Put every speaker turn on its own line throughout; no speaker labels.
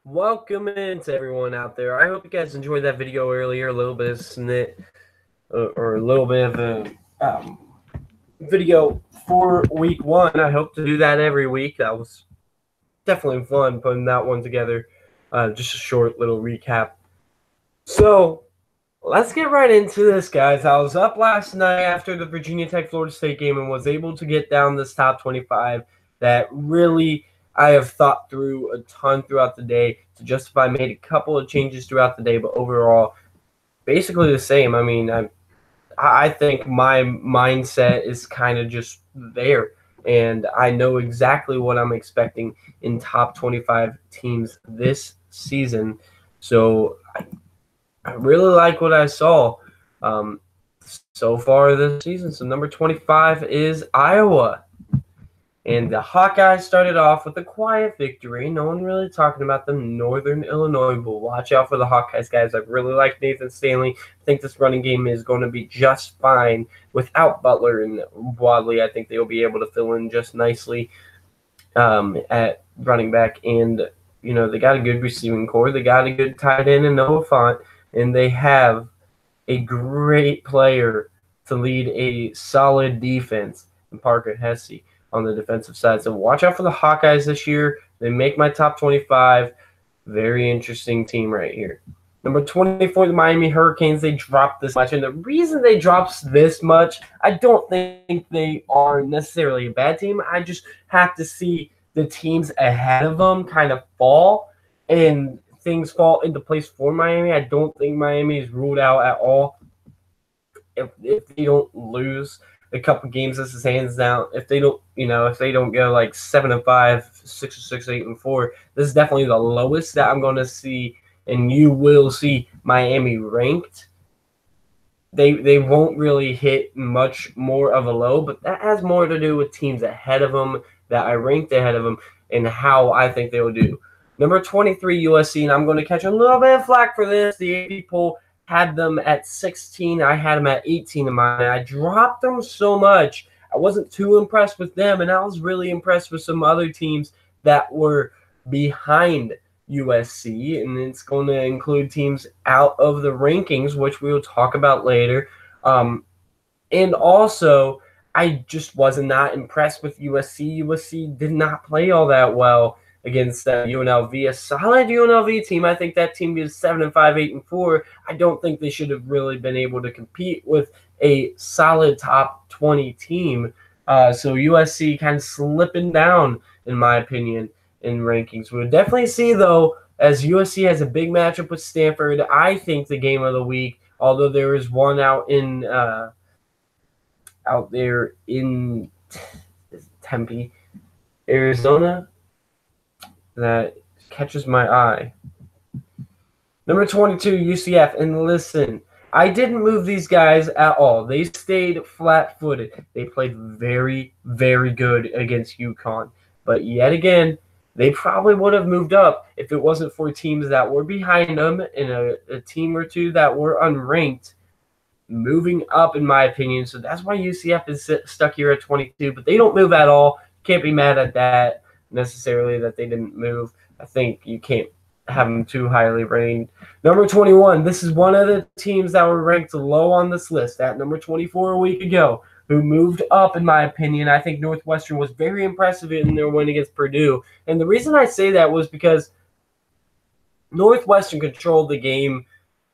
Welcome in to everyone out there. I hope you guys enjoyed that video earlier, a little bit of snit or a little bit of a video for week one. I hope to do that every week. That was definitely fun putting that one together. Just a short little recap. So let's get right into this, guys. I was up last night after the Virginia Tech Florida State game and was able to get down this top 25 that really I have thought through a ton throughout the day to justify. Made a couple of changes throughout the day, but overall, basically the same. I mean, I think my mindset is kind of just there, and I know exactly what I'm expecting in top 25 teams this season. So I really like what I saw so far this season. So number 25 is Iowa. And the Hawkeyes started off with a quiet victory. No one really talking about them. Northern Illinois, but watch out for the Hawkeyes, guys. I really like Nathan Stanley. I think this running game is going to be just fine without Butler and Wadley. I think they'll be able to fill in just nicely at running back. And, you know, they got a good receiving core. They got a good tight end in Noah Fant. And they have a great player to lead a solid defense in Parker Hesse on the defensive side. So watch out for the Hawkeyes this year. They make my top 25. Very interesting team right here. Number 24, the Miami Hurricanes. They dropped this much. And the reason they dropped this much, I don't think they are necessarily a bad team. I just have to see the teams ahead of them kind of fall and things fall into place for Miami. I don't think Miami is ruled out at all. If they don't lose a couple games, this is hands down. If they don't, if they don't go like 7-5, 6-6, 8-4, this is definitely the lowest that I'm going to see, and you will see Miami ranked. They won't really hit much more of a low, but that has more to do with teams ahead of them that I ranked ahead of them and how I think they will do. Number 23, USC, and I'm going to catch a little bit of flack for this. The AP poll had them at 16. I had them at 18 in mine. I dropped them so much. I wasn't too impressed with them, and I was really impressed with some other teams that were behind USC, and it's going to include teams out of the rankings, which we will talk about later. And also, I just was not impressed with USC. USC did not play all that well against UNLV, a solid UNLV team. I think that team is 7-5, 8-4. I don't think they should have really been able to compete with a solid top 20 team. So USC kind of slipping down, in my opinion, in rankings. We'll definitely see, though, as USC has a big matchup with Stanford. I think the game of the week, although there is one out there in Tempe, Arizona, that catches my eye. Number 22, UCF. And listen, I didn't move these guys at all. They stayed flat-footed. They played very, very good against UConn. But yet again, they probably would have moved up if it wasn't for teams that were behind them and a team or two that were unranked moving up, in my opinion. So that's why UCF is stuck here at 22. But they don't move at all. Can't be mad at that necessarily that they didn't move. I think you can't have them too highly ranked. Number 21, this is one of the teams that were ranked low on this list at number 24 a week ago, who moved up, in my opinion. I think Northwestern was very impressive in their win against Purdue. And the reason I say that was because Northwestern controlled the game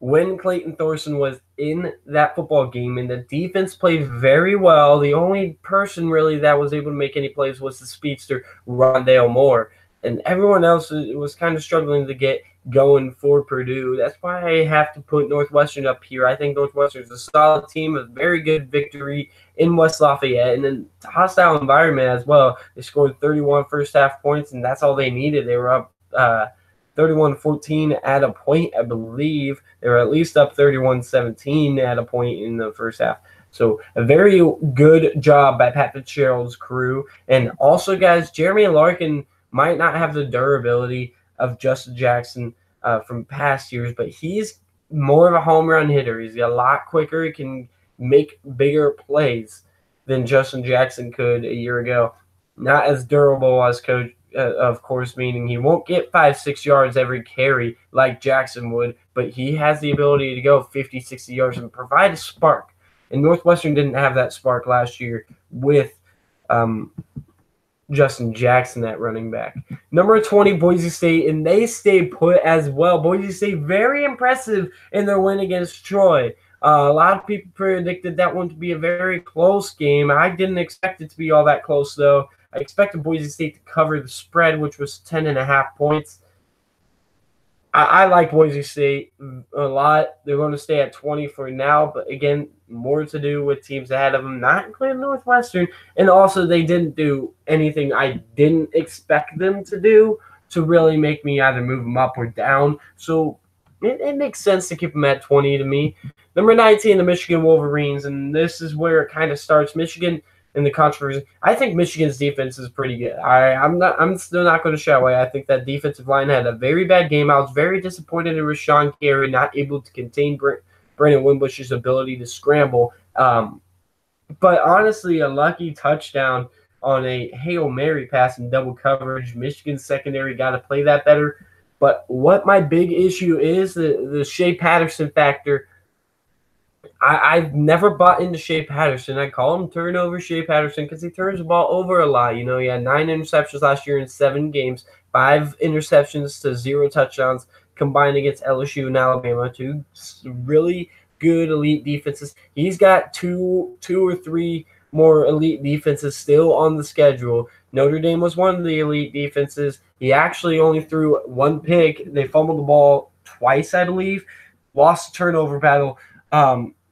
when Clayton Thorson was in that football game, and the defense played very well. The only person really that was able to make any plays was the speedster, Rondale Moore. And everyone else was kind of struggling to get going for Purdue. That's why I have to put Northwestern up here. I think Northwestern is a solid team, a very good victory in West Lafayette, and then hostile environment as well. They scored 31 first-half points, and that's all they needed. They were up 31-14 at a point, I believe. They were at least up 31-17 at a point in the first half. So a very good job by Pat Fitzgerald's crew. And also, guys, Jeremy Larkin might not have the durability of Justin Jackson from past years, but he's more of a home run hitter. He's a lot quicker. He can make bigger plays than Justin Jackson could a year ago. Not as durable as of course, meaning he won't get 5-6 yards every carry like Jackson would, but he has the ability to go 50, 60 yards and provide a spark. And Northwestern didn't have that spark last year with Justin Jackson at running back. Number 20, Boise State, and they stayed put as well. Boise State, very impressive in their win against Troy. A lot of people predicted that one to be a very close game. I didn't expect it to be all that close, though. I expected Boise State to cover the spread, which was 10.5 points. I like Boise State a lot. They're going to stay at 20 for now, but again, more to do with teams ahead of them, not including Northwestern. And also, they didn't do anything I didn't expect them to do to really make me either move them up or down. So it makes sense to keep them at 20 to me. Number 19, the Michigan Wolverines, and this is where it kind of starts. Michigan in the controversy. I think Michigan's defense is pretty good. I'm still not going to shy away. I think that defensive line had a very bad game. I was very disappointed in Rashawn Gary not able to contain Brandon Wimbush's ability to scramble. But honestly, a lucky touchdown on a Hail Mary pass in double coverage. Michigan's secondary got to play that better. But what my big issue is, the Shea Patterson factor. I've never bought into Shea Patterson. I call him turnover Shea Patterson because he turns the ball over a lot. You know, he had 9 interceptions last year in 7 games, 5 interceptions to 0 touchdowns combined against LSU and Alabama. 2 really good elite defenses. He's got two or three more elite defenses still on the schedule. Notre Dame was one of the elite defenses. He actually only threw 1 pick. They fumbled the ball twice, I believe. Lost the turnover battle.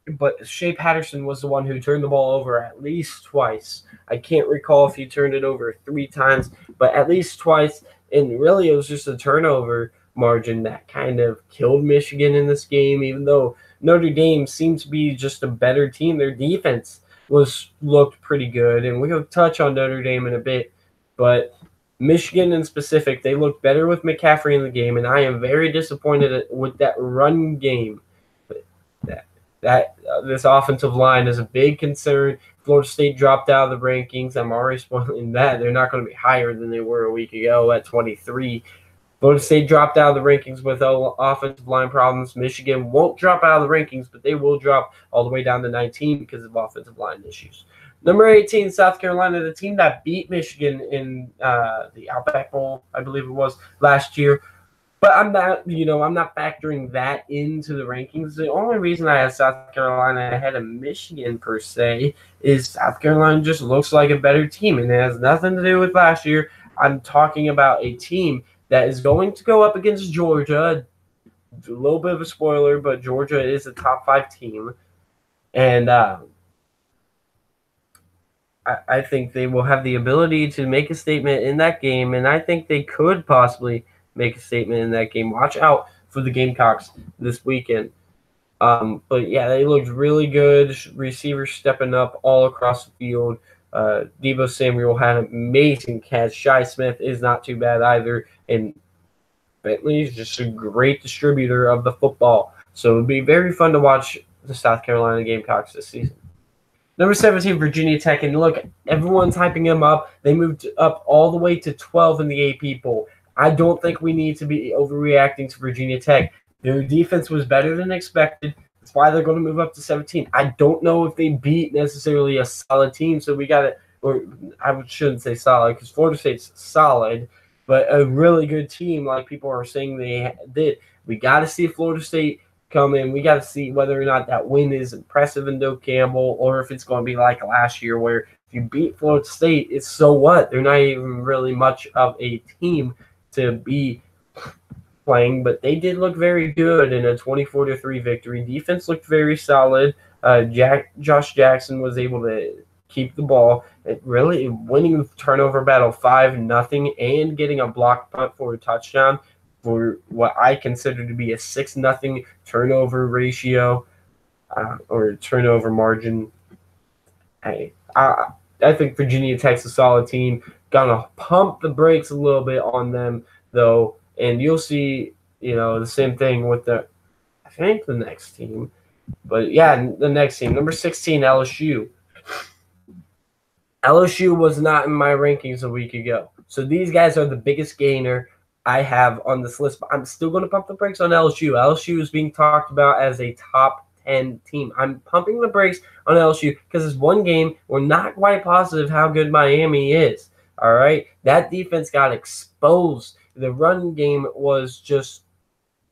But Shea Patterson was the one who turned the ball over at least twice. I can't recall if he turned it over 3 times, but at least twice. And really, it was just a turnover margin that kind of killed Michigan in this game, even though Notre Dame seemed to be just a better team. Their defense looked pretty good, and we'll touch on Notre Dame in a bit. But Michigan in specific, they looked better with McCaffrey in the game, and I am very disappointed with that run game. This offensive line is a big concern. Florida State dropped out of the rankings. I'm already spoiling that. They're not going to be higher than they were a week ago at 23. Florida State dropped out of the rankings with offensive line problems. Michigan won't drop out of the rankings, but they will drop all the way down to 19 because of offensive line issues. Number 18, South Carolina, the team that beat Michigan in the Outback Bowl, I believe it was, last year. But I'm not factoring that into the rankings. The only reason I have South Carolina ahead of Michigan per se is South Carolina just looks like a better team, and it has nothing to do with last year. I'm talking about a team that is going to go up against Georgia. A little bit of a spoiler, but Georgia is a top 5 team, and I think they will have the ability to make a statement in that game, and I think they could possibly make a statement in that game. Watch out for the Gamecocks this weekend. But yeah, they looked really good. Receivers stepping up all across the field. Deebo Samuel had an amazing catch. Shi Smith is not too bad either. And Bentley is just a great distributor of the football. So it would be very fun to watch the South Carolina Gamecocks this season. Number 17, Virginia Tech. And look, everyone's hyping them up. They moved up all the way to 12 in the AP poll. I don't think we need to be overreacting to Virginia Tech. Their defense was better than expected. That's why they're going to move up to 17. I don't know if they beat necessarily a solid team, so we got to – or I shouldn't say solid because Florida State's solid, but a really good team like people are saying they did. We got to see Florida State come in. We got to see whether or not that win is impressive in Doak Campbell or if it's going to be like last year where if you beat Florida State, it's so what? They're not even really much of a team to be playing, but they did look very good in a 24-3 victory. Defense looked very solid. Josh Jackson was able to keep the ball, really winning the turnover battle 5-0 and getting a block punt for a touchdown for what I consider to be a 6-0 turnover ratio or turnover margin. I think Virginia Tech's a solid team. Gonna pump the brakes a little bit on them though, and you'll see, the same thing with the next team. But yeah, the next team, number 16, LSU. LSU was not in my rankings a week ago. So these guys are the biggest gainer I have on this list, but I'm still going to pump the brakes on LSU. LSU is being talked about as a top 10 team. I'm pumping the brakes on LSU because it's one game. We're not quite positive how good Miami is. All right. That defense got exposed. The run game was just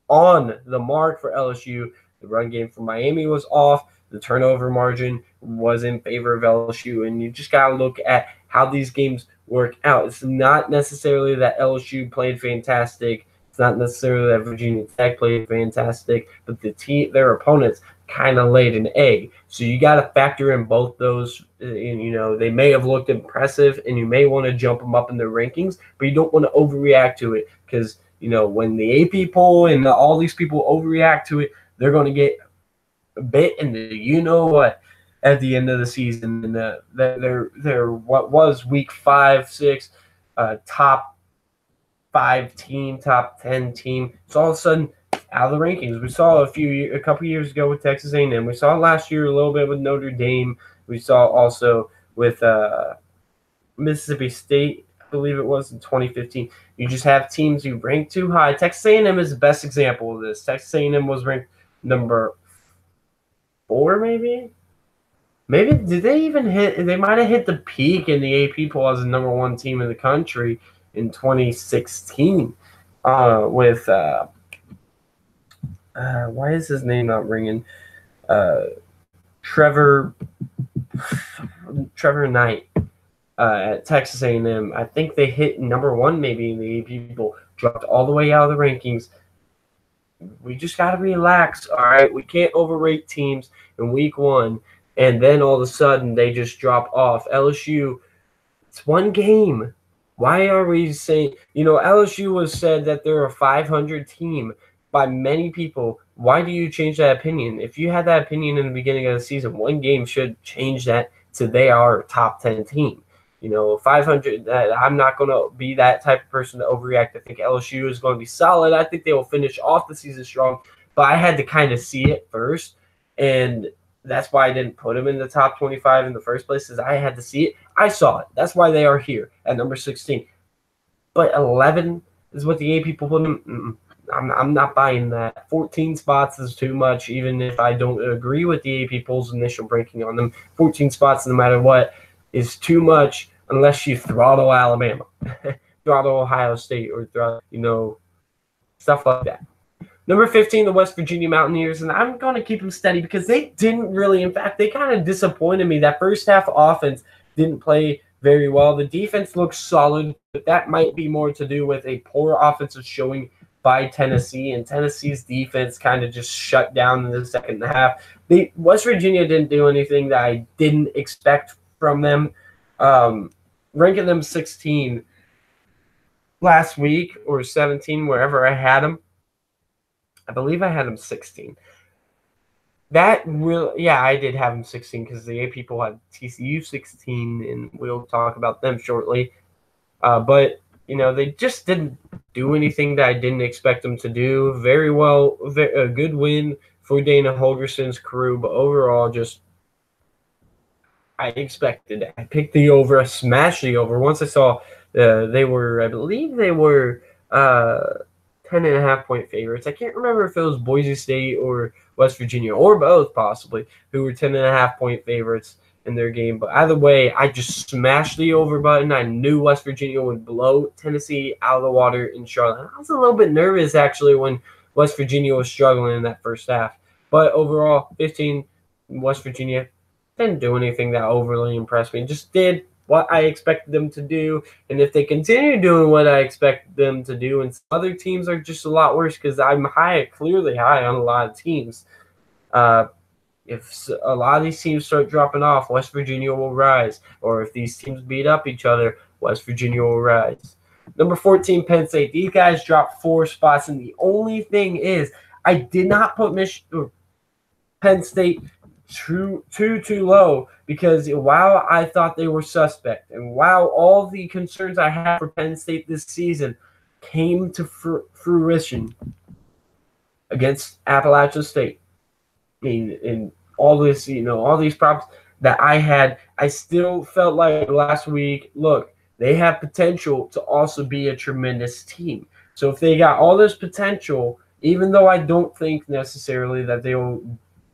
on the mark for LSU. The run game for Miami was off. The turnover margin was in favor of LSU. And you just got to look at how these games work out. It's not necessarily that LSU played fantastic. It's not necessarily that Virginia Tech played fantastic, but their opponents kind of laid an egg. So you got to factor in both those. And, they may have looked impressive, and you may want to jump them up in their rankings, but you don't want to overreact to it because, when the AP poll and all these people overreact to it, they're going to get bit in the what at the end of the season. And they're what was week 5, 6, top 5 team, top 10 team. So all of a sudden out of the rankings. We saw a couple years ago with Texas A&M. We saw last year a little bit with Notre Dame. We saw also with Mississippi State, I believe it was in 2015. You just have teams you rank too high. Texas A&M is the best example of this. Texas A&M was ranked number 4, maybe. Did they even hit? They might have hit the peak in the AP poll as the number 1 team in the country in 2016 with why is his name not ringing? Trevor Knight at Texas A&M. I think they hit number 1 maybe in the AP poll, dropped all the way out of the rankings. We just got to relax, all right? We can't overrate teams in week 1, and then all of a sudden they just drop off. LSU, it's one game. Why are we saying – LSU was said that they're a 500 team by many people. Why do you change that opinion? If you had that opinion in the beginning of the season, one game should change that to they are a top 10 team. 500, I'm not going to be that type of person to overreact. I think LSU is going to be solid. I think they will finish off the season strong. But I had to kind of see it first, and that's why I didn't put them in the top 25 in the first place, is I had to see it. I saw it. That's why they are here at number 16. But 11 is what the AP people put them. I'm not buying that. 14 spots is too much, even if I don't agree with the AP poll's initial ranking on them. 14 spots, no matter what, is too much unless you throttle Alabama, throttle Ohio State, or throttle, stuff like that. Number 15, the West Virginia Mountaineers, and I'm going to keep them steady because they didn't really – in fact, they kind of disappointed me. That first half offense didn't play very well. The defense looks solid, but that might be more to do with a poor offensive showing by Tennessee, and Tennessee's defense kind of just shut down in the second half. West Virginia didn't do anything that I didn't expect from them. Ranking them 16 last week or 17, wherever I had them. I believe I had them 16. I did have them 16 because the 8 people had TCU 16, and we'll talk about them shortly. But they just didn't do anything that I didn't expect them to do. Very well, a good win for Dana Holgerson's crew, but overall, just I expected it. I picked the over, I smashed the over. Once I saw I believe they were 10.5-point favorites. I can't remember if it was Boise State or West Virginia, or both possibly, who were 10.5-point favorites in their game. But either way, I just smashed the over button. I knew West Virginia would blow Tennessee out of the water in Charlotte. I was a little bit nervous, actually, when West Virginia was struggling in that first half. But overall, 15, West Virginia didn't do anything that overly impressed me. Just did what I expected them to do. And if they continue doing what I expect them to do, and some other teams are just a lot worse, because I'm clearly high on a lot of teams. If a lot of these teams start dropping off, West Virginia will rise. Or if these teams beat up each other, West Virginia will rise. Number 14, Penn State. These guys dropped 4 spots, and the only thing is I did not put Penn State too low, because while I thought they were suspect, and while all the concerns I had for Penn State this season came to fruition against Appalachian State, in all this, all these problems that I had, I still felt like last week, look, they have potential to also be a tremendous team. So if they got all this potential, even though I don't think necessarily that they will,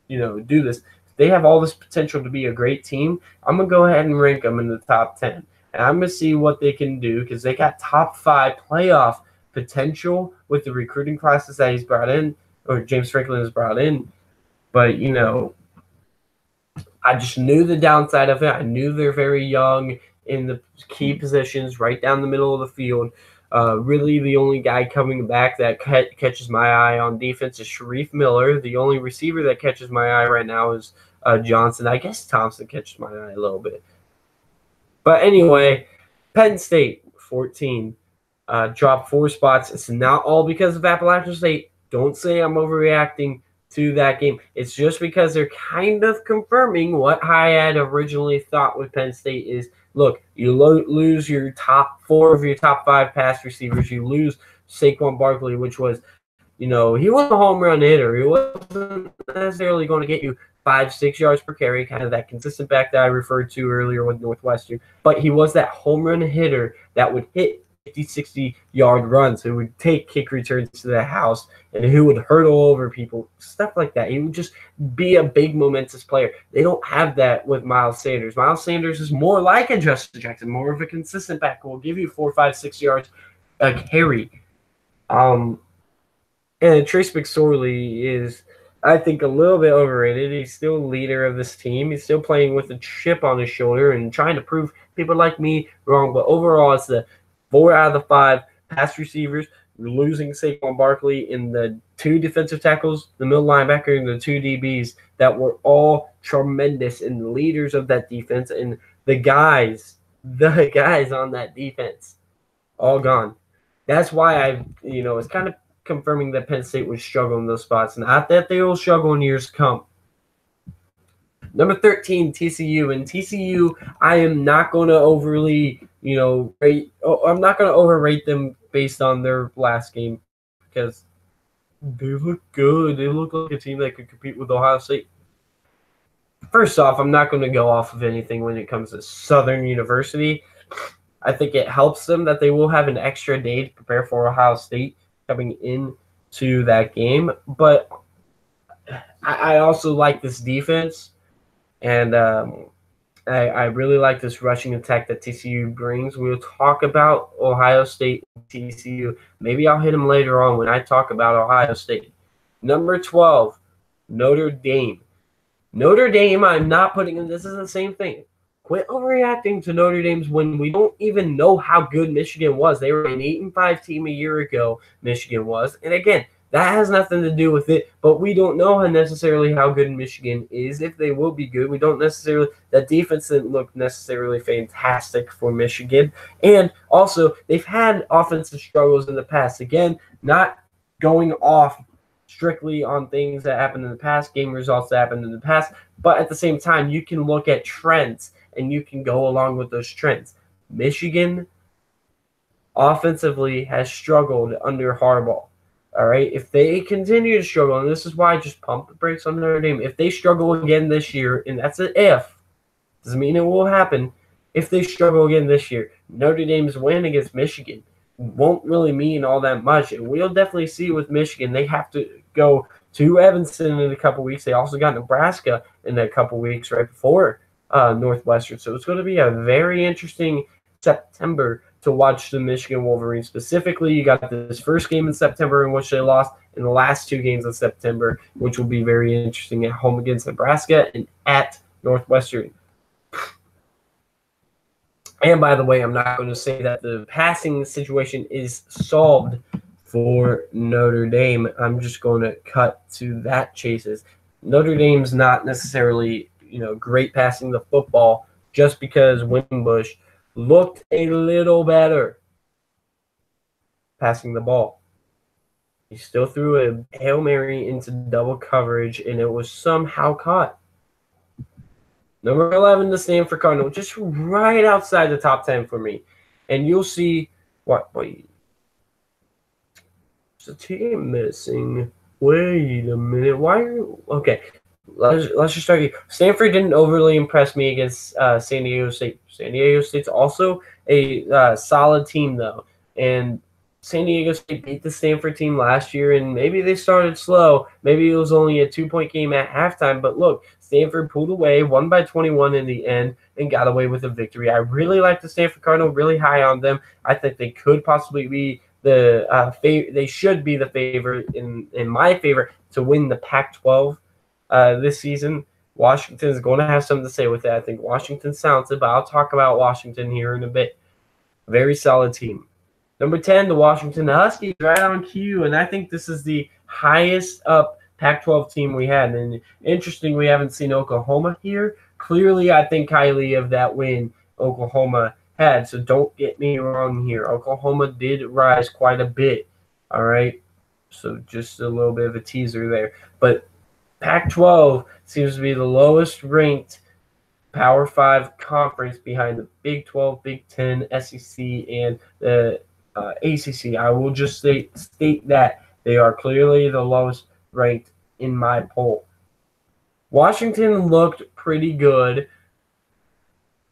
do this, they have all this potential to be a great team. I'm gonna go ahead and rank them in the top 10, and I'm gonna see what they can do because they got top 5 playoff potential with the recruiting classes that he's brought in, or James Franklin has brought in. But I just knew the downside of it. I knew they're very young in the key positions, right down the middle of the field. Really, the only guy coming back that catches my eye on defense is Sharif Miller. The only receiver that catches my eye right now is Johnson. I guess Thompson catches my eye a little bit. But anyway, Penn State, 14. Dropped 4 spots. It's not all because of Appalachian State. Don't say I'm overreacting to that game. It's just because they're kind of confirming what I had originally thought with Penn State is, look, you lose your top 4 of your top 5 pass receivers. You lose Saquon Barkley, which was, he wasn't a home run hitter. He wasn't necessarily going to get you 5-6 yards per carry, kind of that consistent back that I referred to earlier with Northwestern. But he was that home run hitter that would hit 50, 60-yard runs, who would take kick returns to the house, and who would hurdle over people, stuff like that. He would just be a big, momentous player. They don't have that with Miles Sanders. Miles Sanders is more like a Justin Jackson, more of a consistent back who will give you 4, 5, 6 yards a carry. And Trace McSorley is, I think, a little bit overrated. He's still leader of this team. He's still playing with a chip on his shoulder and trying to prove people like me wrong. But overall, it's the 4 out of the 5 pass receivers. We're losing Saquon Barkley in the 2 defensive tackles, the middle linebacker, and the 2 DBs that were all tremendous and the leaders of that defense. And the guys on that defense, all gone. That's why it's kind of confirming that Penn State would struggle in those spots. Not that they will struggle in years to come. Number 13, TCU. And TCU, I am not going to overly, rate. I'm not going to overrate them based on their last game because they look good. They look like a team that could compete with Ohio State. First off, I'm not going to go off of anything when it comes to Southern University. I think it helps them that they will have an extra day to prepare for Ohio State coming into that game. But I also like this defense, and I really like this rushing attack that TCU brings. We'll talk about Ohio State and TCU. Maybe I'll hit them later on when I talk about Ohio State. Number 12, Notre Dame. Notre Dame, I'm not putting in. This is the same thing. Quit overreacting to Notre Dame's when we don't even know how good Michigan was. They were an 8-5 team a year ago, Michigan was. And again, that has nothing to do with it, but we don't know necessarily how good Michigan is, if they will be good. We don't necessarily – that defense didn't look necessarily fantastic for Michigan. And also, they've had offensive struggles in the past. Again, not going off strictly on things that happened in the past, game results that happened in the past, but at the same time, you can look at trends and you can go along with those trends. Michigan offensively has struggled under Harbaugh. All right, if they continue to struggle, and this is why I just pump the brakes on Notre Dame, if they struggle again this year, and that's an if, doesn't mean it will happen, if they struggle again this year, Notre Dame's win against Michigan won't really mean all that much. And we'll definitely see with Michigan, they have to go to Evanston in a couple weeks. They also got Nebraska in a couple weeks right before Northwestern. So it's going to be a very interesting September to watch the Michigan Wolverines. Specifically, you got this first game in September in which they lost, and the last 2 games in September, which will be very interesting at home against Nebraska and at Northwestern. And by the way, I'm not going to say that the passing situation is solved for Notre Dame. I'm just going to cut to that chases. Notre Dame's not necessarily, great passing the football just because Wimbush looked a little better passing the ball. He still threw a Hail Mary into double coverage, and it was somehow caught. Number 11, the Stanford Cardinal, just right outside the top 10 for me. And you'll see what? Wait. There's a team missing. Wait a minute. Why are you? Okay. let's just start here. Stanford didn't overly impress me against San Diego State. San Diego State's also a solid team, though. And San Diego State beat the Stanford team last year, and maybe they started slow. Maybe it was only a 2-point game at halftime. But look, Stanford pulled away, won by 21 in the end, and got away with a victory. I really like the Stanford Cardinal, really high on them. I think they could possibly be they should be the favorite in my favor to win the Pac-12 this season. Washington is going to have something to say with that. I think Washington sounds it, but I'll talk about Washington here in a bit. Very solid team. Number 10, the Washington Huskies, right on cue, and I think this is the highest up Pac-12 team we had. And interesting, we haven't seen Oklahoma here. Clearly, I think highly of that win Oklahoma had, so don't get me wrong here. Oklahoma did rise quite a bit, all right? So just a little bit of a teaser there. But Pac-12 seems to be the lowest ranked Power 5 conference behind the Big 12, Big 10, SEC, and the ACC. I will just state that they are clearly the lowest ranked in my poll. Washington looked pretty good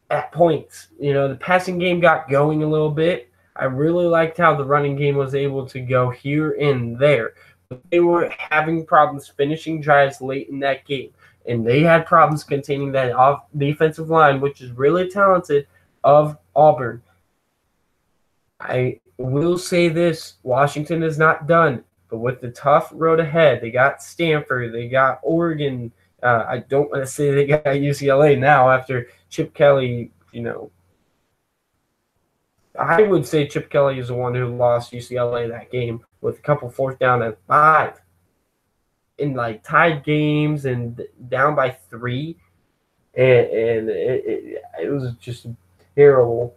at points. You know, the passing game got going a little bit. I really liked how the running game was able to go here and there. But they were having problems finishing drives late in that game, and they had problems containing that defensive line, which is really talented, of Auburn. I will say this, Washington is not done, but with the tough road ahead, they got Stanford, they got Oregon. I don't want to say they got UCLA now after Chip Kelly, you know. I would say Chip Kelly is the one who lost UCLA that game with a couple 4th down and 5 in like tied games and down by 3. And it was just terrible.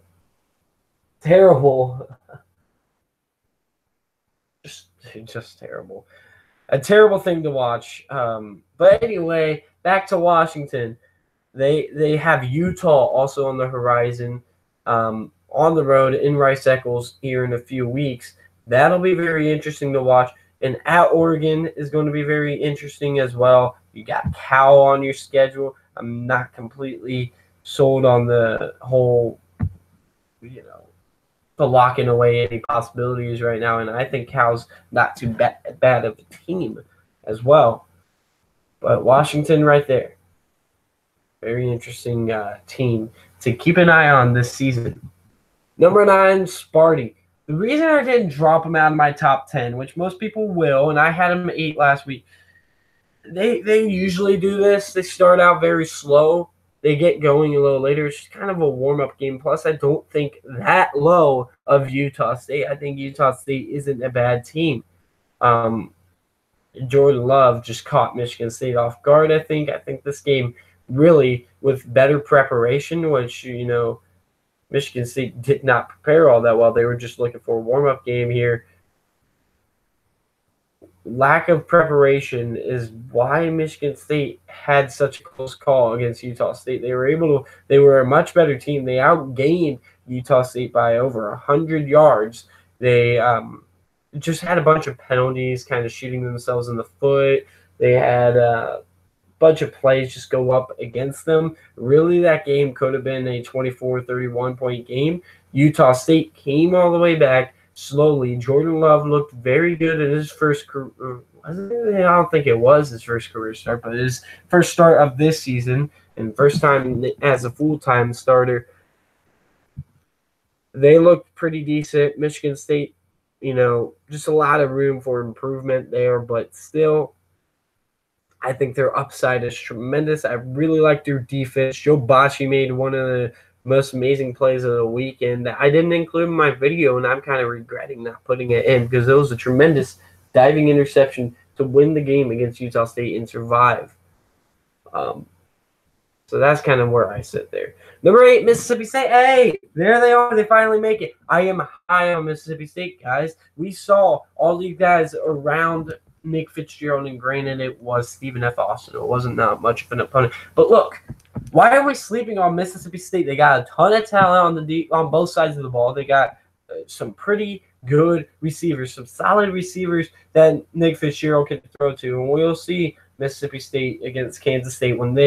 Just terrible. A terrible thing to watch. But anyway, back to Washington. They have Utah also on the horizon, on the road in Rice-Eccles here in a few weeks. That'll be very interesting to watch. And at Oregon is going to be very interesting as well. You got Cal on your schedule. I'm not completely sold on the whole, you know, the locking away any possibilities right now. And I think Cal's not too bad of a team as well. But Washington right there. Very interesting team to keep an eye on this season. Number 9, Sparty. The reason I didn't drop them out of my top 10, which most people will, and I had them 8 last week, they usually do this. They start out very slow. They get going a little later. It's just kind of a warm-up game. Plus, I don't think that low of Utah State. I think Utah State isn't a bad team. Jordan Love just caught Michigan State off guard, I think. I think this game really, with better preparation, which, you know, Michigan State did not prepare all that well. They were just looking for a warm-up game here. Lack of preparation is why Michigan State had such a close call against Utah State. They were a much better team. They outgained Utah State by over 100 yards. They just had a bunch of penalties, kind of shooting themselves in the foot. They had a bunch of plays just go up against them. Really, that game could have been a 24-31 point game. Utah State came all the way back slowly. Jordan Love looked very good in his first career. I don't think it was his first career start, but his first start of this season and first time as a full-time starter. They looked pretty decent. Michigan State, you know, just a lot of room for improvement there, but still, I think their upside is tremendous. I really like their defense. Joe Basch made one of the most amazing plays of the weekend that I didn't include in my video, and I'm kind of regretting not putting it in because it was a tremendous diving interception to win the game against Utah State and survive. So that's kind of where I sit there. Number 8, Mississippi State. Hey, there they are. They finally make it. I am high on Mississippi State, guys. We saw all these guys around Nick Fitzgerald, and granted it was Stephen F. Austin. It wasn't not much of an opponent. But look, why are we sleeping on Mississippi State? They got a ton of talent on both sides of the ball. They got some pretty good receivers, some solid receivers that Nick Fitzgerald can throw to. And we'll see Mississippi State against Kansas State when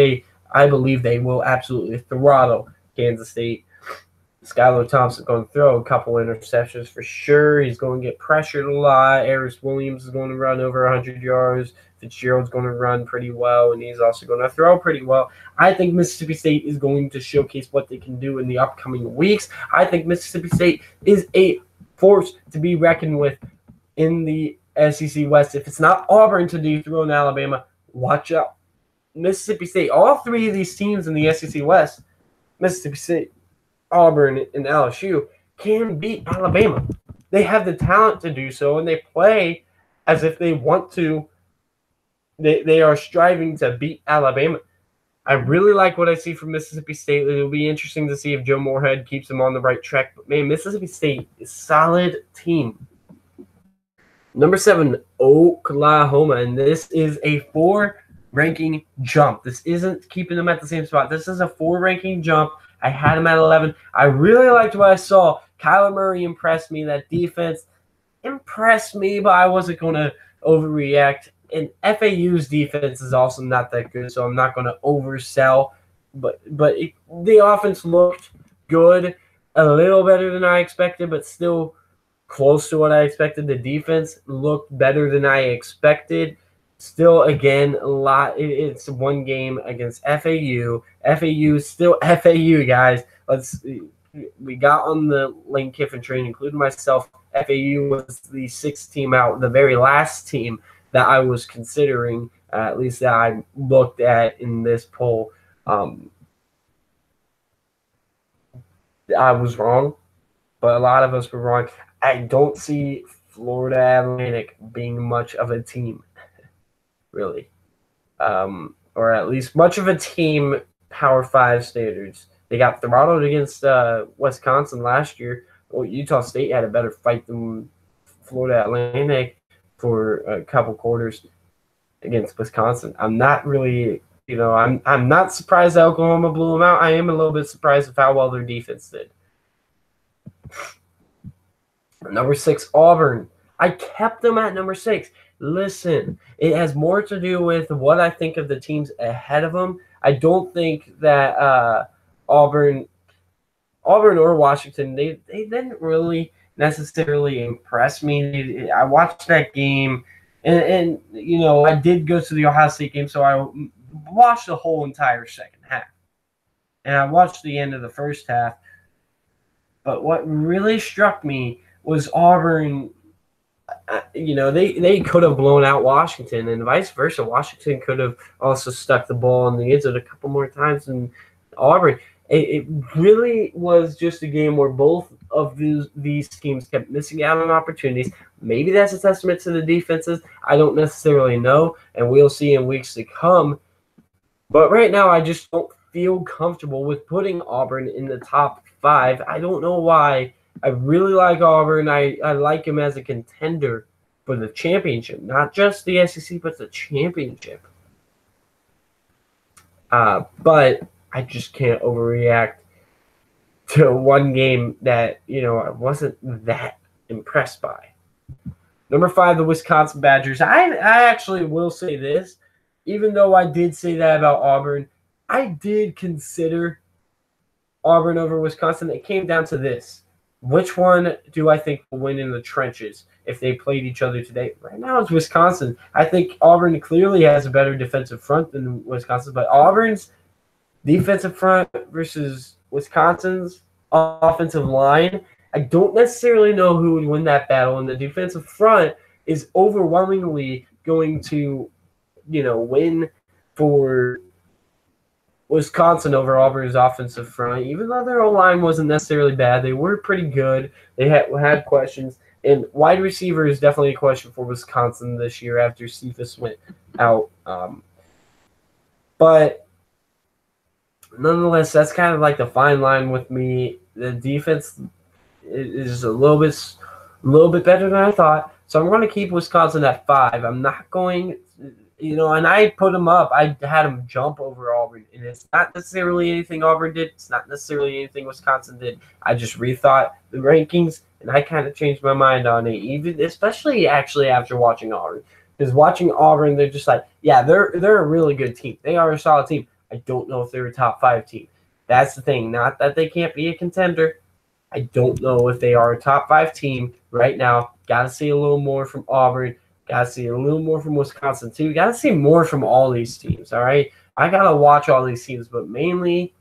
I believe they will absolutely throttle Kansas State. Skylar Thompson going to throw a couple interceptions for sure. He's going to get pressured a lot. Aris Williams is going to run over 100 yards. Fitzgerald's going to run pretty well, and he's also going to throw pretty well. I think Mississippi State is going to showcase what they can do in the upcoming weeks. I think Mississippi State is a force to be reckoned with in the SEC West. If it's not Auburn to dethrone Alabama, watch out. Mississippi State, all three of these teams in the SEC West, Mississippi State, Auburn, and LSU, can beat Alabama. They have the talent to do so, and they play as if they want to. They are striving to beat Alabama. I really like what I see from Mississippi State. It'll be interesting to see if Joe Moorhead keeps them on the right track. But, man, Mississippi State is a solid team. Number 7, Oklahoma, and this is a 4-ranking jump. This isn't keeping them at the same spot. This is a 4-ranking jump. I had him at 11. I really liked what I saw. Kyler Murray impressed me. That defense impressed me, but I wasn't going to overreact. And FAU's defense is also not that good, so I'm not going to oversell. But the offense looked good, a little better than I expected, but still close to what I expected. The defense looked better than I expected. Still, again, a lot. It's one game against FAU. FAU still FAU, guys. We got on the Lane Kiffin train, including myself. FAU was the 6th team out, the very last team that I was considering, at least that I looked at in this poll. I was wrong, but a lot of us were wrong. I don't see Florida Atlantic being much of a team, really, or at least much of a team, Power 5 standards. They got throttled against Wisconsin last year. Well, Utah State had a better fight than Florida Atlantic for a couple quarters against Wisconsin. I'm not really, I'm not surprised that Oklahoma blew them out. I am a little bit surprised of how well their defense did. Number 6, Auburn. I kept them at number 6. Listen, it has more to do with what I think of the teams ahead of them. I don't think that Auburn or Washington, they didn't really necessarily impress me. I watched that game, and I did go to the Ohio State game, so I watched the whole entire second half. And I watched the end of the first half. But what really struck me was Auburn. They could have blown out Washington, and vice versa. Washington could have also stuck the ball in the end zone a couple more times than Auburn. It really was just a game where both of these teams kept missing out on opportunities. Maybe that's a testament to the defenses. I don't necessarily know, and we'll see in weeks to come. But right now, I just don't feel comfortable with putting Auburn in the top 5. I don't know why. I really like Auburn. I like him as a contender for the championship, not just the SEC, but the championship. But I just can't overreact to one game that, I wasn't that impressed by. Number 5, the Wisconsin Badgers. I actually will say this. Even though I did say that about Auburn, I did consider Auburn over Wisconsin. It came down to this. Which one do I think will win in the trenches if they played each other today? Right now it's Wisconsin. I think Auburn clearly has a better defensive front than Wisconsin, but Auburn's defensive front versus Wisconsin's offensive line, I don't necessarily know who would win that battle, and the defensive front is overwhelmingly going to, win for Wisconsin over Auburn's offensive front. Even though their O-line wasn't necessarily bad, they were pretty good. They had questions, and wide receiver is definitely a question for Wisconsin this year after Cephas went out. But nonetheless, that's kind of like the fine line with me. The defense is a little bit better than I thought, so I'm going to keep Wisconsin at 5. I'm not going, and I put them up. I had them jump over Auburn, and it's not necessarily anything Auburn did. It's not necessarily anything Wisconsin did. I just rethought the rankings, and I kind of changed my mind on it, especially actually after watching Auburn. Because watching Auburn, they're just like, yeah, they're a really good team. They are a solid team. I don't know if they're a top 5 team. That's the thing. Not that they can't be a contender. I don't know if they are a top 5 team right now. Got to see a little more from Auburn. Got to see a little more from Wisconsin, too. Got to see more from all these teams, all right? I got to watch all these teams, but mainly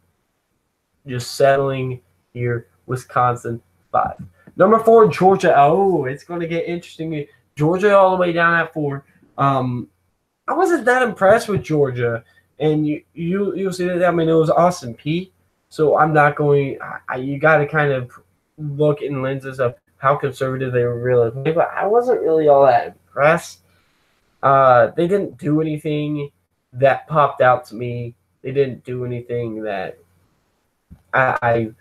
just settling here, Wisconsin 5. Number 4, Georgia. Oh, it's going to get interesting. Georgia all the way down at 4. I wasn't that impressed with Georgia, and you'll see that. I mean, it was Austin Peay, so I'm not going. You got to kind of look in lenses of how conservative they were really, but I wasn't really all that impressed. They didn't do anything that popped out to me. They didn't do anything that I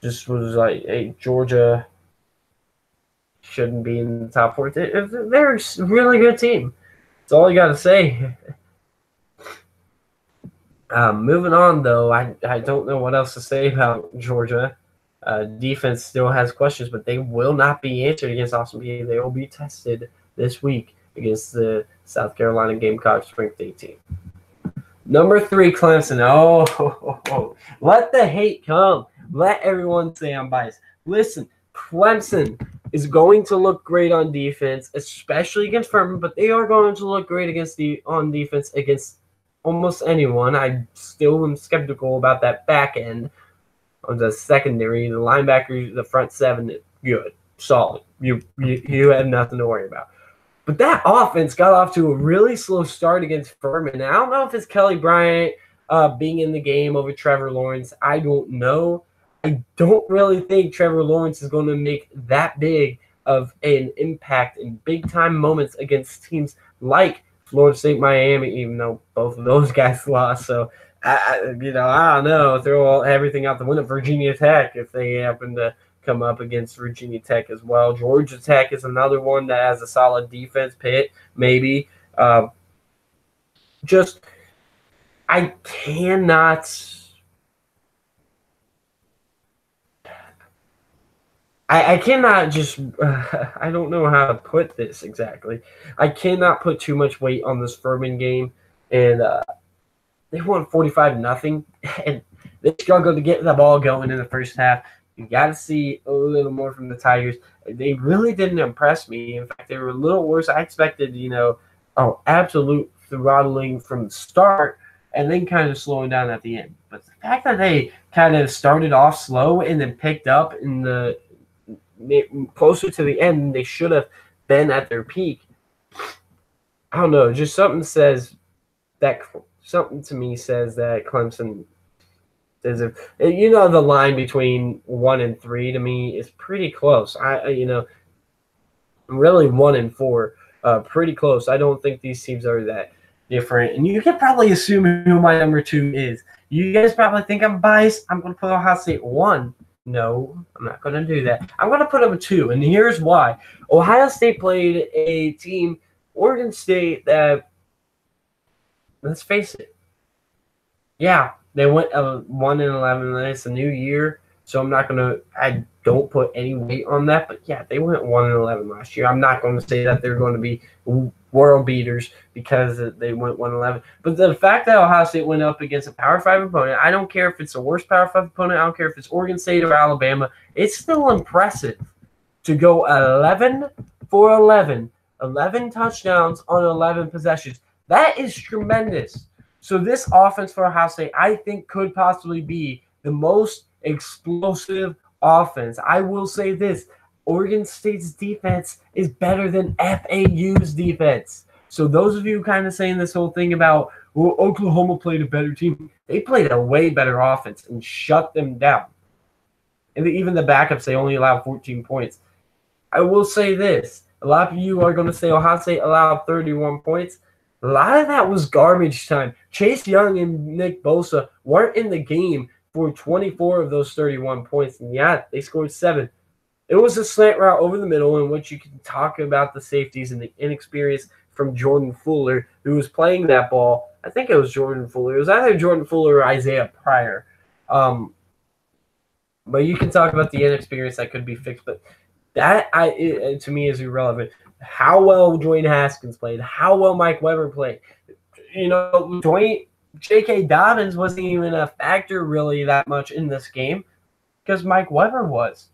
just was like, hey, Georgia shouldn't be in the top 4. They're a really good team. That's all you got to say. Moving on, though, I don't know what else to say about Georgia. Defense still has questions, but they will not be answered against Austin Peay. They will be tested this week against the South Carolina Gamecocks ranked 18. Number 3, Clemson. Oh, let the hate come. Let everyone say I'm biased. Listen, Clemson is going to look great on defense, especially against Furman, but they are going to look great on defense against almost anyone. I still am skeptical about that back end of the secondary. The linebackers, the front 7, good, solid. You have nothing to worry about. But that offense got off to a really slow start against Furman. I don't know if it's Kelly Bryant being in the game over Trevor Lawrence. I don't know. I don't really think Trevor Lawrence is going to make that big of an impact in big-time moments against teams like Florida State, Miami, even though both of those guys lost. So, I don't know. Throw everything out the window. Virginia Tech, if they happen to come up against Virginia Tech as well. Georgia Tech is another one that has a solid defense. Pitt, maybe. I cannot just I don't know how to put this exactly. I cannot put too much weight on this Furman game, and they won 45-0, and they struggled to get the ball going in the first half. You got to see a little more from the Tigers. They really didn't impress me. In fact, they were a little worse. I expected, absolute throttling from the start and then kind of slowing down at the end. But the fact that they kind of started off slow and then picked up in the closer to the end than they should have been at their peak, I don't know. Just something to me says that Clemson is the line between 1 and 3 to me is pretty close. Really 1 and 4, pretty close. I don't think these teams are that different. And you can probably assume who my number 2 is. You guys probably think I'm biased. I'm going to put Ohio State 1. No, I'm not going to do that. I'm going to put them a 2, and here's why. Ohio State played a team, Oregon State, that, let's face it, yeah, they went 1-11, and it's a new year, so I don't put any weight on that, but yeah, they went 1-11 last year. I'm not going to say that they're going to be world beaters because they went 1-11, but the fact that Ohio State went up against a Power 5 opponent, I don't care if it's the worst Power 5 opponent, I don't care if it's Oregon State or Alabama, it's still impressive to go 11 for 11, 11 touchdowns on 11 possessions. That is tremendous. So this offense for Ohio State, I think, could possibly be the most explosive offense. I will say this. Oregon State's defense is better than FAU's defense. So those of you kind of saying this whole thing about, well, Oklahoma played a better team, they played a way better offense and shut them down. And even the backups, they only allowed 14 points. I will say this. A lot of you are going to say Ohio State allowed 31 points. A lot of that was garbage time. Chase Young and Nick Bosa weren't in the game for 24 of those 31 points. And yeah, they scored 7. It was a slant route over the middle in which you can talk about the safeties and the inexperience from Jordan Fuller, who was playing that ball. I think it was Jordan Fuller. It was either Jordan Fuller or Isaiah Pryor. But you can talk about the inexperience that could be fixed. But that, to me, is irrelevant. how well Dwayne Haskins played, how well Mike Weber played. J.K. Dobbins wasn't even a factor really that much in this game because Mike Weber was.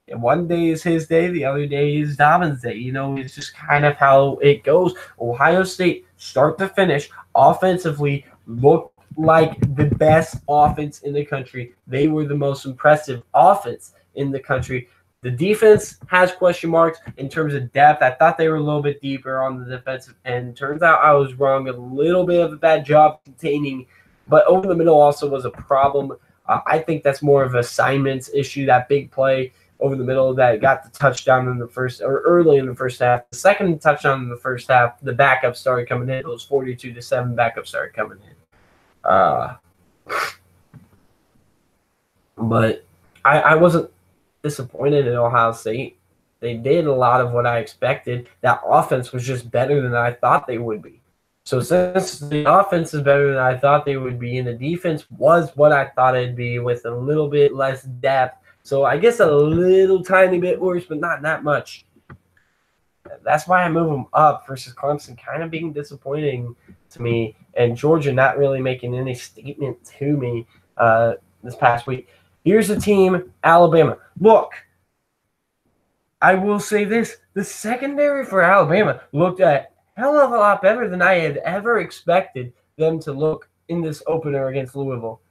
And one day is his day, the other day is Dobbins' day. It's just kind of how it goes. Ohio State, start to finish, offensively, looked like the best offense in the country. They were the most impressive offense in the country. The defense has question marks in terms of depth. I thought they were a little bit deeper on the defensive end. Turns out I was wrong. A little bit of a bad job containing, but over the middle also was a problem. I think that's more of an assignments issue, that big play over the middle that got the touchdown in the first, or early in the first half. The second touchdown in the first half, the backup started coming in. It was 42-7 backup started coming in. But I wasn't disappointed in Ohio State. They did a lot of what I expected. That offense was just better than I thought they would be. So since the offense is better than I thought they would be, and the defense was what I thought it'd be with a little bit less depth, so I guess a little tiny bit worse, but not that much. That's why I move them up versus Clemson kind of being disappointing to me, and Georgia not really making any statement to me this past week. Here's the team, Alabama. Look, I will say this. The secondary for Alabama looked a hell of a lot better than I had ever expected them to look in this opener against Louisville.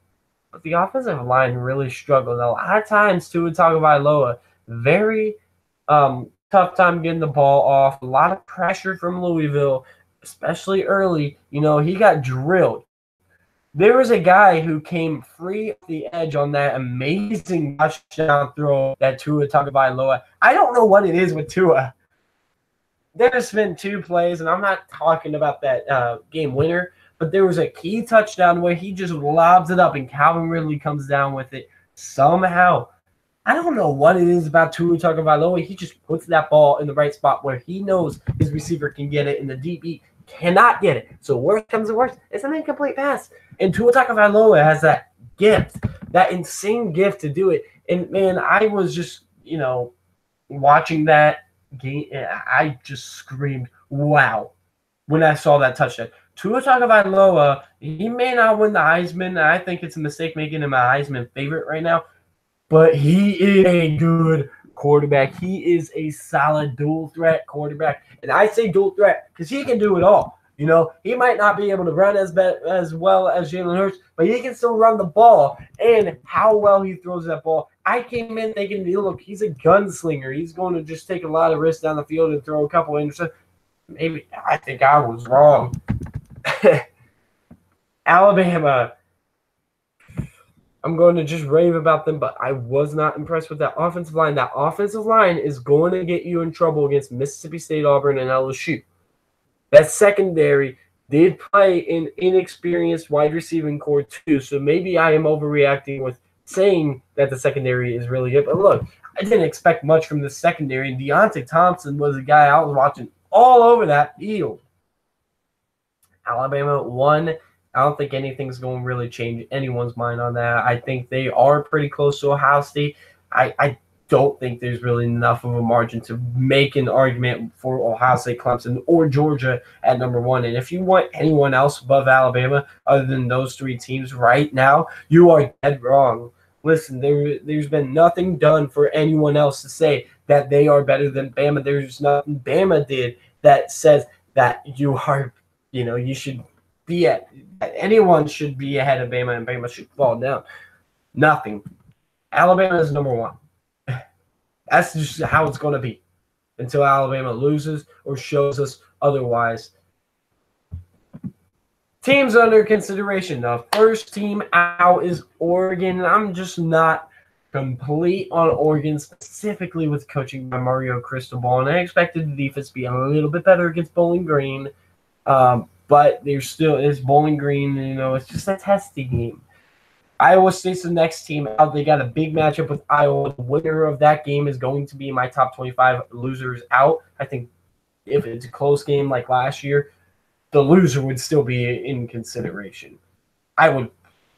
But the offensive line really struggled. A lot of times, Tua Tagovailoa, very tough time getting the ball off. A lot of pressure from Louisville, especially early. He got drilled. There was a guy who came free off the edge on that amazing touchdown throw that Tua Tagovailoa. I don't know what it is with Tua. There's been two plays, and I'm not talking about that game winner, but there was a key touchdown where he just lobs it up, and Calvin Ridley comes down with it somehow. I don't know what it is about Tua Tagovailoa. He just puts that ball in the right spot where he knows his receiver can get it, and the DB cannot get it. So worst comes to worst, it's an incomplete pass. And Tua Tagovailoa has that gift, that insane gift to do it. And, man, I was just, watching that game. I just screamed, wow, when I saw that touchdown. Tua Tagovailoa, he may not win the Heisman. I think it's a mistake making him a Heisman favorite right now. But he is a good quarterback. He is a solid dual-threat quarterback. And I say dual-threat because he can do it all. He might not be able to run as well as Jalen Hurts, but he can still run the ball. And how well he throws that ball. I came in thinking, look, he's a gunslinger. He's going to just take a lot of risks down the field and throw a couple of interceptions. Maybe I think I was wrong. Alabama, I'm going to just rave about them, but I was not impressed with that offensive line. That offensive line is going to get you in trouble against Mississippi State, Auburn, and LSU. That secondary did play an inexperienced wide receiving core too, so maybe I am overreacting with saying that the secondary is really good. But look, I didn't expect much from the secondary. Deontay Thompson was a guy I was watching all over that field. Alabama won. I don't think anything's going to really change anyone's mind on that. I think they are pretty close to Ohio State. I don't think there's really enough of a margin to make an argument for Ohio State, Clemson, or Georgia at number one. And if you want anyone else above Alabama other than those three teams right now, you are dead wrong. Listen, there's been nothing done for anyone else to say that they are better than Bama. There's nothing Bama did that says that you are, you should be anyone should be ahead of Bama and Bama should fall down. Nothing. Alabama is number one. That's just how it's going to be until Alabama loses or shows us otherwise. Teams under consideration. The first team out is Oregon. I'm just not complete on Oregon, specifically with coaching by Mario Cristobal. And I expected the defense to be a little bit better against Bowling Green. But there still is Bowling Green. It's just a testing game. Iowa State's the next team out. They got a big matchup with Iowa. The winner of that game is going to be my top 25 losers out. I think if it's a close game like last year, the loser would still be in consideration. I would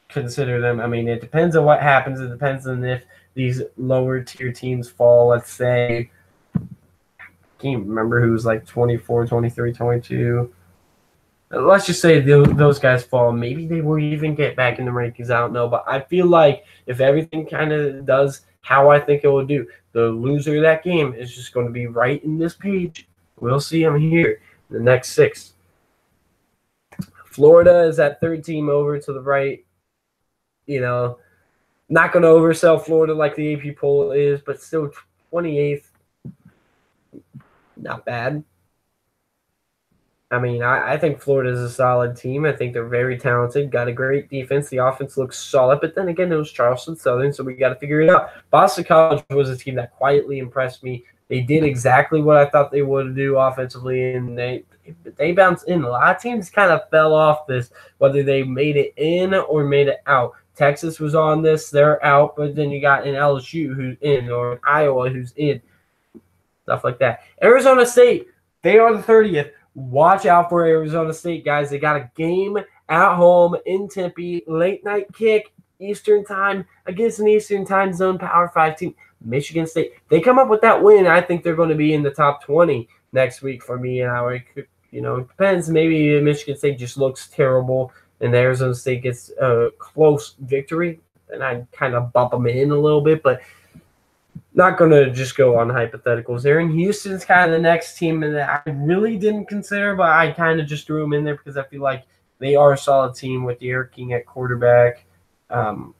consider them. I mean, it depends on what happens. It depends on if these lower tier teams fall, let's say, can't remember who was like 24, 23, 22. Let's just say those guys fall. Maybe they will even get back in the rankings. I don't know. But I feel like if everything kind of does how I think it will do, the loser of that game is just going to be right in this page. We'll see them here in the next 6. Florida is that third team over to the right. You know, not going to oversell Florida like the AP poll is, but still 28th. Not bad. I mean, I think Florida is a solid team. I think they're very talented, got a great defense. The offense looks solid, but then again, it was Charleston Southern, so we got to figure it out. Boston College was a team that quietly impressed me. They did exactly what I thought they would do offensively, and they bounced in. A lot of teams kind of fell off this, whether they made it in or made it out. Texas was on this, they're out, but then you got an LSU who's in, or an Iowa who's in, stuff like that. Arizona State, they are the 30th. Watch out for Arizona State, guys. They got a game at home in Tempe, late night kick, Eastern time, against an Eastern time zone Power 5 team, Michigan State. They come up with that win, I think they're going to be in the top 20 next week for me. And it depends. Maybe Michigan State just looks terrible and Arizona State gets a close victory, and I kind of bump them in a little bit, but not going to just go on hypotheticals there. And Houston's kind of the next team that I really didn't consider, but I kind of just threw them in there because I feel like they are a solid team with Derek King at quarterback. And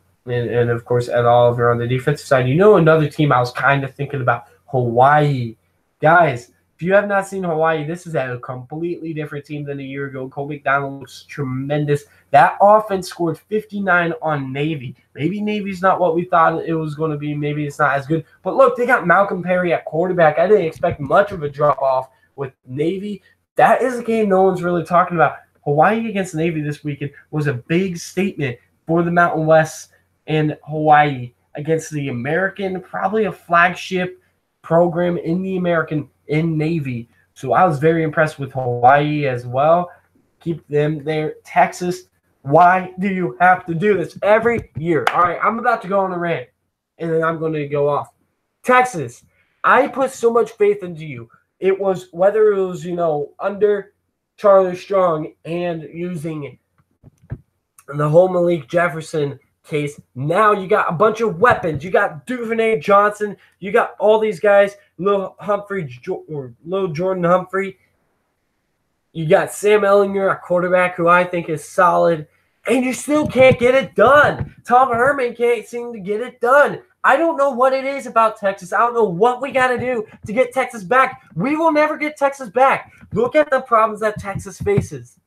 of course, Ed Oliver on the defensive side. Another team I was kind of thinking about, Hawaii. Guys, if you have not seen Hawaii, this is a completely different team than a year ago. Cole McDonald looks tremendous. That offense scored 59 on Navy. Maybe Navy's not what we thought it was going to be. Maybe it's not as good. But look, they got Malcolm Perry at quarterback. I didn't expect much of a drop-off with Navy. That is a game no one's really talking about. Hawaii against Navy this weekend was a big statement for the Mountain West and Hawaii against the American, probably a flagship program in the American in Navy. So I was very impressed with Hawaii as well. Keep them there. Texas, why do you have to do this every year? All right, I'm about to go on a rant, and then I'm going to go off. Texas, I put so much faith into you. It was whether it was, under Charlie Strong and using the whole Malik Jefferson case. Now you got a bunch of weapons. You got Duvernay Johnson. You got all these guys. Lil Jordan Humphrey. You got Sam Ehlinger, a quarterback who I think is solid. And you still can't get it done. Tom Herman can't seem to get it done. I don't know what it is about Texas. I don't know what we got to do to get Texas back. We will never get Texas back. Look at the problems that Texas faces.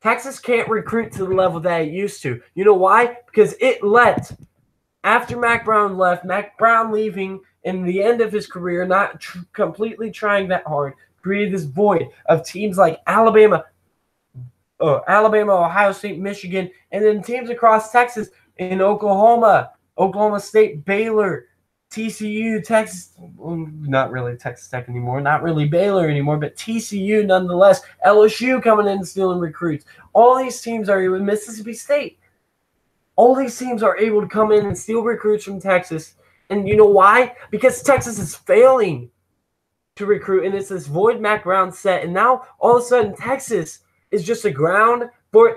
Texas can't recruit to the level that it used to. You know why? Because it after Mac Brown left, Mac Brown leaving in the end of his career, not completely trying that hard, created this void of teams like Alabama, Ohio State, Michigan, and then teams across Texas in Oklahoma State, Baylor, TCU, Texas, not really Texas Tech anymore, not really Baylor anymore, but TCU nonetheless, LSU coming in and stealing recruits. All these teams are with Mississippi State. All these teams are able to come in and steal recruits from Texas. And you know why? Because Texas is failing to recruit, and it's this void Mac Brown set. And now all of a sudden Texas is just a ground for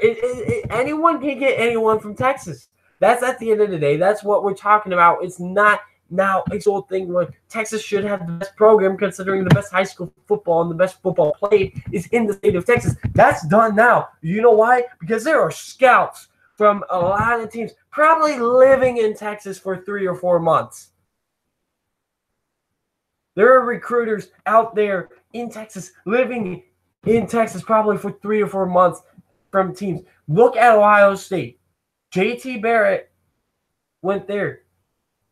anyone can get anyone from Texas. That's at the end of the day. That's what we're talking about. It's not now it's the old thing where Texas should have the best program considering the best high school football and the best football played is in the state of Texas. That's done now. You know why? Because there are scouts from a lot of teams probably living in Texas for 3 or 4 months. There are recruiters out there in Texas, living in Texas probably for 3 or 4 months from teams. Look at Ohio State. J.T. Barrett went there.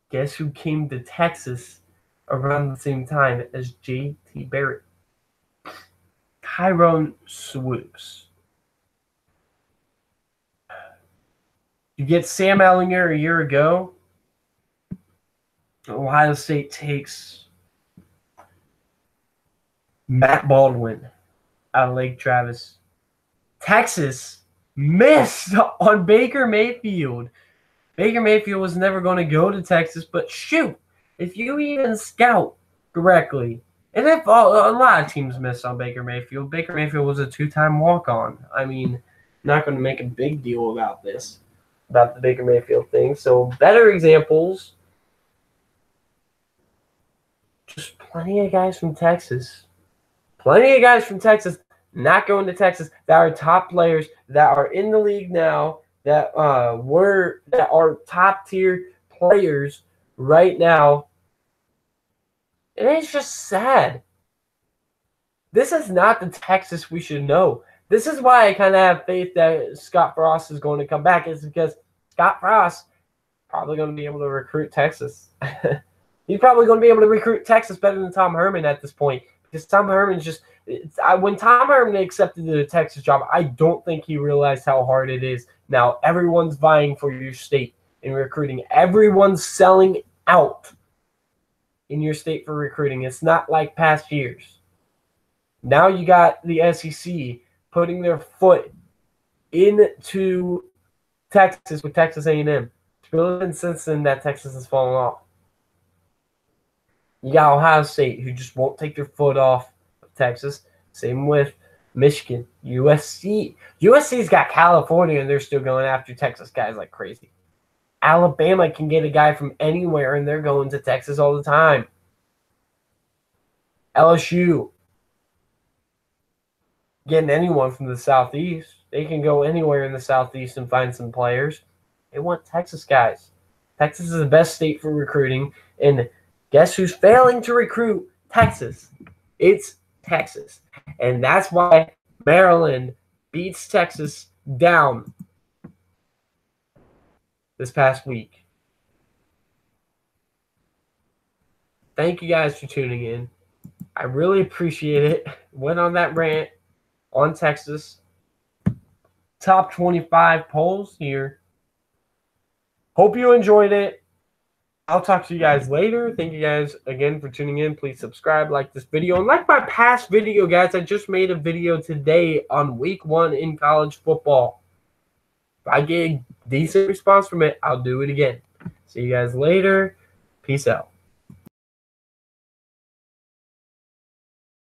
Guess who came to Texas around the same time as J.T. Barrett? Tyrone Swoops. You get Sam Ehlinger a year ago. Ohio State takes Matt Baldwin out of Lake Travis. Texas missed on Baker Mayfield. Baker Mayfield was never going to go to Texas, but shoot, if you even scout correctly, And if a lot of teams missed on Baker Mayfield, Baker Mayfield was a 2-time walk-on. I mean, not going to make a big deal about this, about the Baker Mayfield thing. So better examples, just plenty of guys from Texas. Plenty of guys from Texas not going to Texas that are top players that are in the league now that are top tier players right now. And it's just sad. This is not the Texas we should know. This is why I kind of have faith that Scott Frost is going to come back. It's because Scott Frost probably going to be able to recruit Texas. He's probably going to be able to recruit Texas better than Tom Herman at this point. Because Tom Herman's just – when Tom Herman accepted the Texas job, I don't think he realized how hard it is. Now, everyone's vying for your state in recruiting. Everyone's selling out in your state for recruiting. It's not like past years. Now you got the SEC putting their foot into Texas with Texas A&M. It's really been since then that Texas has fallen off. You got Ohio State, who just won't take their foot off of Texas. Same with Michigan, USC. USC's got California, and they're still going after Texas guys like crazy. Alabama can get a guy from anywhere, and they're going to Texas all the time. LSU, getting anyone from the Southeast. They can go anywhere in the Southeast and find some players. They want Texas guys. Texas is the best state for recruiting, and guess who's failing to recruit? Texas. It's Texas. And that's why Maryland beats Texas down this past week. Thank you guys for tuning in. I really appreciate it. Went on that rant on Texas. Top 25 polls here. Hope you enjoyed it. I'll talk to you guys later. Thank you guys again for tuning in. Please subscribe, like this video, and like my past video, guys. I just made a video today on week 1 in college football. If I get a decent response from it, I'll do it again. See you guys later. Peace out.